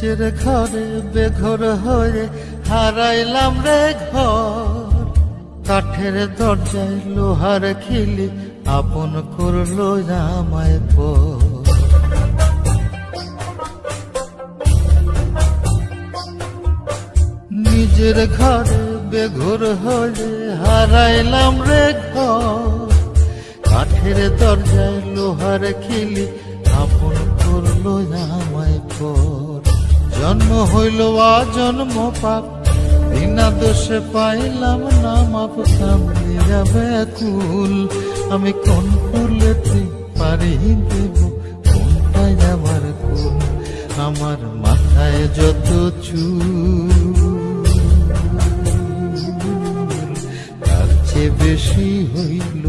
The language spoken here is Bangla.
নিজের ঘরে বেঘর হয়ে হারাইলাম রে ঘর, কাঠের দরজায় লোহার খিলি আপন করলো আমায় পর। নিজের ঘরে বেঘর হয়ে হারাইলাম রে ঘর, কাঠের দরজায় লোহার খিলি আপন করলো আমায় পর। জন্ম হইল জন্ম পাপ, বিনা দোষে পাইলাম না মাপ। কামড়ে যাবে কুল, আমি কোন ফুলেতে পারি দেব কোনটাই আমার কুল। আমার মাথায় যত চুল তার চেয়ে বেশি হইল